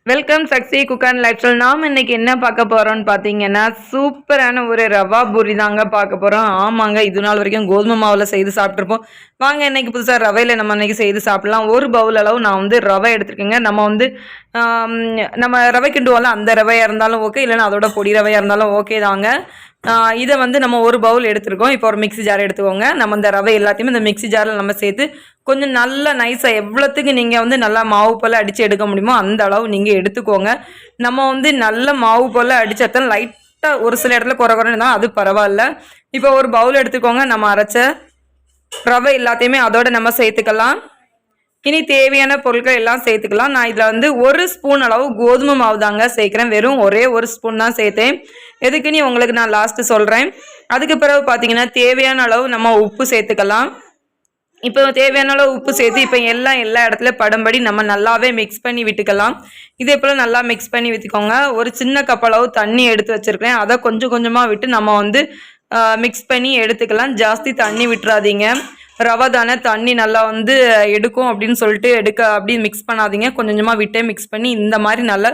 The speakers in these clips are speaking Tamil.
Welcome Sakthi cook and lifestyle. நாம் இன்னைக்கு என்ன பார்க்க போறோம்னு பார்த்தீங்கன்னா சூப்பரான ஒரு ரவா பூரி தாங்க பார்க்க போறோம். ஆமாங்க, இது நாள் வரைக்கும் கோதுமை மாவில் செய்து சாப்பிட்ருப்போம். வாங்க இன்னைக்கு புதுசாக ரவையில் நம்ம இன்னைக்கு செய்து சாப்பிடலாம். ஒரு பவுல் அளவு நான் வந்து ரவை எடுத்துருக்கேங்க. நம்ம ரவை கிண்டுவோம்ல, அந்த ரவையாக இருந்தாலும் ஓகே, இல்லைன்னா அதோட பொடி ரவையாக இருந்தாலும் ஓகே தாங்க. இதை வந்து நம்ம ஒரு பவுல் எடுத்துருக்கோம். இப்போ ஒரு மிக்ஸி ஜார் எடுத்துக்கோங்க. நம்ம இந்த ரவை எல்லாத்தையுமே இந்த மிக்ஸி ஜாரில் நம்ம சேர்த்து கொஞ்சம் நல்லா நைஸாக எவ்வளோத்துக்கு நீங்கள் வந்து நல்லா மாவு போல் அடித்து எடுக்க முடியுமோ அந்த அளவு நீங்கள் எடுத்துக்கோங்க. நம்ம வந்து நல்ல மாவு போல் அடித்தாத்தான் லைட்டாக ஒரு சில இடத்துல குறைன்னு தான், அது பரவாயில்ல. இப்போ ஒரு பவுல் எடுத்துக்கோங்க. நம்ம அரைச்ச ரவை எல்லாத்தையுமே அதோட நம்ம சேர்த்துக்கலாம். இனி தேவையான பொருட்கள் எல்லாம் சேர்த்துக்கலாம். நான் இதில் வந்து ஒரு ஸ்பூன் அளவு கோதுமை மாவு தாங்க சேர்க்குறேன். வெறும் ஒரே ஒரு ஸ்பூன் தான் சேர்த்தேன். எதுக்குன்னு உங்களுக்கு நான் லாஸ்ட்டு சொல்கிறேன். அதுக்கு பிறகு பார்த்தீங்கன்னா தேவையான அளவு நம்ம உப்பு சேர்த்துக்கலாம். இப்போ தேவையான அளவு உப்பு சேர்த்து இப்போ எல்லா இடத்துல படும்படி நம்ம நல்லாவே மிக்ஸ் பண்ணி விட்டுக்கலாம். இதே போல் நல்லா மிக்ஸ் பண்ணி விட்டுக்கோங்க. ஒரு சின்ன கப் அளவு தண்ணி எடுத்து வச்சுருக்கேன். அதை கொஞ்சம் கொஞ்சமாக விட்டு நம்ம வந்து மிக்ஸ் பண்ணி எடுத்துக்கலாம். ஜாஸ்தி தண்ணி விட்டுறாதீங்க. ரவை தானே, தண்ணி நல்லா வந்து எடுக்கும் அப்படின்னு சொல்லிட்டு அப்படி மிக்ஸ் பண்ணாதீங்க. கொஞ்சம் கொஞ்சமாக விட்டே மிக்ஸ் பண்ணி இந்த மாதிரி நல்லா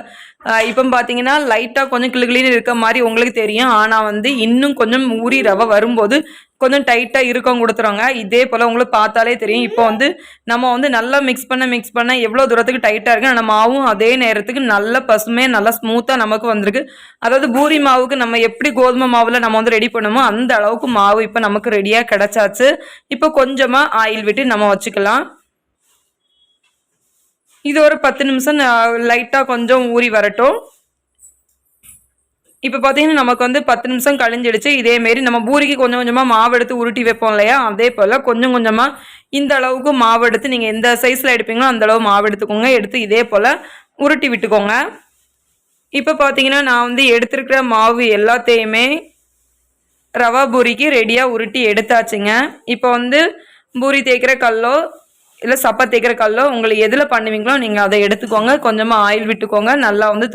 இப்போ பார்த்தீங்கன்னா லைட்டாக கொஞ்சம் கிளின்னு இருக்க மாதிரி உங்களுக்கு தெரியும். ஆனால் வந்து இன்னும் கொஞ்சம் ஊறி ரவை வரும்போது கொஞ்சம் டைட்டாக இருக்கும் கொடுத்துருவாங்க. இதே போல் உங்களுக்கு பார்த்தாலே தெரியும். இப்போ வந்து நம்ம வந்து நல்லா மிக்ஸ் பண்ண எவ்வளோ தூரத்துக்கு டைட்டாக இருக்குது. நம்ம மாவும் அதே நேரத்துக்கு நல்ல பசுமையாக நல்லா ஸ்மூத்தாக நமக்கு வந்திருக்கு. அதாவது பூரி மாவுக்கு நம்ம எப்படி கோதுமை மாவில் நம்ம வந்து ரெடி பண்ணுமோ அந்த அளவுக்கு மாவு இப்போ நமக்கு ரெடியாக கிடச்சாச்சு. இப்போ கொஞ்சமாக ஆயில் விட்டு நம்ம வச்சுக்கலாம். இது ஒரு 10 நிமிஷம் லைட்டாக கொஞ்சம் ஊறி வரட்டும். இப்போ பார்த்தீங்கன்னா நமக்கு வந்து 10 நிமிஷம் கழிஞ்சிடுச்சு. இதேமாரி நம்ம பூரிக்கு கொஞ்சம் கொஞ்சமாக மாவு எடுத்து உருட்டி வைப்போம் இல்லையா, அதே போல் கொஞ்சம் கொஞ்சமாக இந்த அளவுக்கு மாவு எடுத்து நீங்கள் எந்த சைஸில் எடுப்பீங்களோ அந்த அளவு மாவு எடுத்துக்கோங்க. எடுத்து இதே போல் உருட்டி விட்டுக்கோங்க. இப்போ பார்த்தீங்கன்னா நான் வந்து எடுத்துருக்கிற மாவு எல்லாத்தையுமே ரவா பூரிக்கு ரெடியாக உருட்டி எடுத்தாச்சுங்க. இப்போ வந்து பூரி தேய்க்கிற கல்லோ இல்லை சப்பா தேய்க்கிற கல்லோ உங்களுக்கு எதில் பண்ணுவீங்களோ நீங்கள் அதை எடுத்துக்கோங்க. கொஞ்சமாக ஆயில் விட்டுக்கோங்க. நல்லா வந்து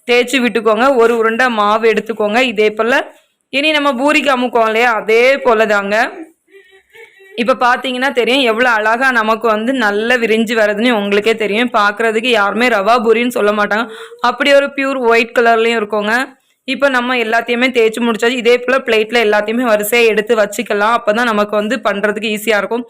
தேய்ச்சி விட்டுக்கோங்க. ஒரு உருண்டை மாவு எடுத்துக்கோங்க. இதே போல் இனி நம்ம பூரிக்கு அமுக்குவோம் இல்லையா, அதே போல் தாங்க. இப்போ பார்த்தீங்கன்னா தெரியும் எவ்வளோ அழகாக நமக்கு வந்து நல்லா விரிஞ்சு வருதுன்னு உங்களுக்கே தெரியும். பார்க்குறதுக்கு யாருமே ரவா பூரின்னு சொல்ல மாட்டாங்க. அப்படி ஒரு பியூர் ஒயிட் கலர்லேயும் இருக்குங்க. இப்போ நம்ம எல்லாத்தையுமே தேய்ச்சி முடிச்சாச்சு. இதே போல் பிளேட்டில் எல்லாத்தையுமே வரிசையாக எடுத்து வச்சுக்கலாம். அப்போ தான் நமக்கு வந்து பண்ணுறதுக்கு ஈஸியாக இருக்கும்.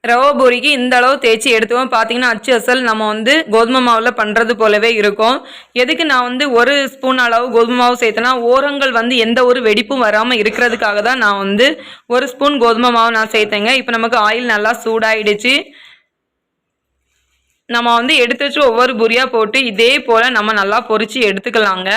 ரவா பூரிக்கு இந்த அளவு தேய்ச்சி எடுத்துவோம். பார்த்தீங்கன்னா அச்சு அசல் நம்ம வந்து கோதுமை மாவில் பண்ணுறது போலவே இருக்கும். எதுக்கு நான் வந்து ஒரு ஸ்பூன் அளவு கோதுமை மாவு சேர்த்தேன்னா ஓரங்கள் வந்து எந்த ஒரு வெடிப்பும் வராமல் இருக்கிறதுக்காக தான் நான் வந்து ஒரு ஸ்பூன் கோதுமை மாவு நான் சேர்த்தேங்க. இப்போ நமக்கு ஆயில் நல்லா சூடாயிடுச்சு. நம்ம வந்து எடுத்து வச்சு ஒவ்வொரு பூரியாக போட்டு இதே போல் நம்ம நல்லா பொரிச்சு எடுத்துக்கலாங்க.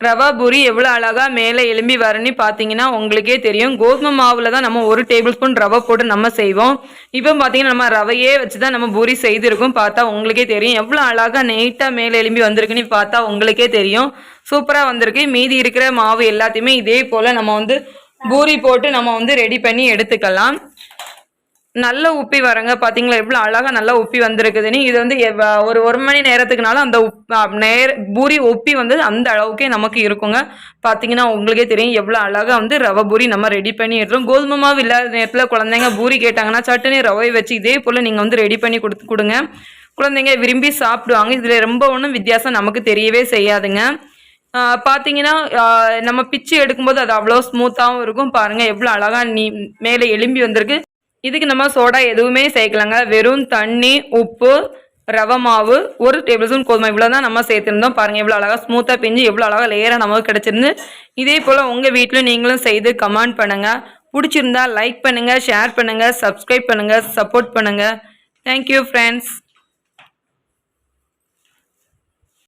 ரவா பூரி எவ்வளோ அழகாக மேலே எலும்பி வரணும்னு பார்த்தீங்கன்னா உங்களுக்கே தெரியும். கோதுமை மாவில் தான் நம்ம 1 டேபிள் ஸ்பூன் ரவை போட்டு நம்ம செய்வோம். இப்போ பார்த்தீங்கன்னா நம்ம ரவையே வச்சு தான் நம்ம பூரி செய்திருக்கோம். பார்த்தா உங்களுக்கே தெரியும் எவ்வளோ அழகாக நீட்டாக மேலே எலும்பி வந்திருக்குன்னு பார்த்தா உங்களுக்கே தெரியும். சூப்பராக வந்திருக்கு. மீதி இருக்கிற மாவு எல்லாத்தையுமே இதே போல் நம்ம வந்து பூரி போட்டு நம்ம வந்து ரெடி பண்ணி எடுத்துக்கலாம். நல்ல உப்பி வரங்க. பார்த்தீங்களா எவ்வளோ அழகாக நல்லா உப்பி வந்திருக்குதுன்னு. இது வந்து ஒரு மணி நேரத்துக்குனால அந்த பூரி உப்பி வந்து அந்த அளவுக்கே நமக்கு இருக்குங்க. பார்த்தீங்கன்னா உங்களுக்கே தெரியும் எவ்வளோ அழகாக வந்து ரவை பூரி நம்ம ரெடி பண்ணி எடுத்துரும். கோதுமை மாவு இல்லாத நேரத்தில் குழந்தைங்க பூரி கேட்டாங்கன்னா சட்டுனே ரவை வச்சு இதே போல் நீங்கள் வந்து ரெடி பண்ணி கொடுங்க. குழந்தைங்க விரும்பி சாப்பிடுவாங்க. இதில் ரொம்ப ஒன்றும் வித்தியாசம் நமக்கு தெரியவே செய்யாதுங்க. பார்த்தீங்கன்னா நம்ம பிச்சு எடுக்கும்போது அது அவ்வளோ ஸ்மூத்தாகவும் இருக்கும். பாருங்கள் எவ்வளோ அழகாக மேலே எலும்பி வந்திருக்கு. இதுக்கு நம்ம சோடா எதுவுமே சேர்க்கலாங்க. வெறும் தண்ணி, உப்பு, ரவை மாவு, 1 டேபிள் ஸ்பூன் கோதுமை இவ்வளோ தான் நம்ம சேர்த்துருந்தோம். பாருங்கள் எவ்வளோ அழகாக ஸ்மூத்தாக பிஞ்சு எவ்வளோ அழகாக லேயராக நமக்கு கிடச்சிருந்து. இதே போல் உங்கள் வீட்டில் நீங்களும் செய்து கமெண்ட் பண்ணுங்கள். பிடிச்சிருந்தா லைக் பண்ணுங்கள், ஷேர் பண்ணுங்கள், சப்ஸ்கிரைப் பண்ணுங்கள், சப்போர்ட் பண்ணுங்கள். Thank you friends.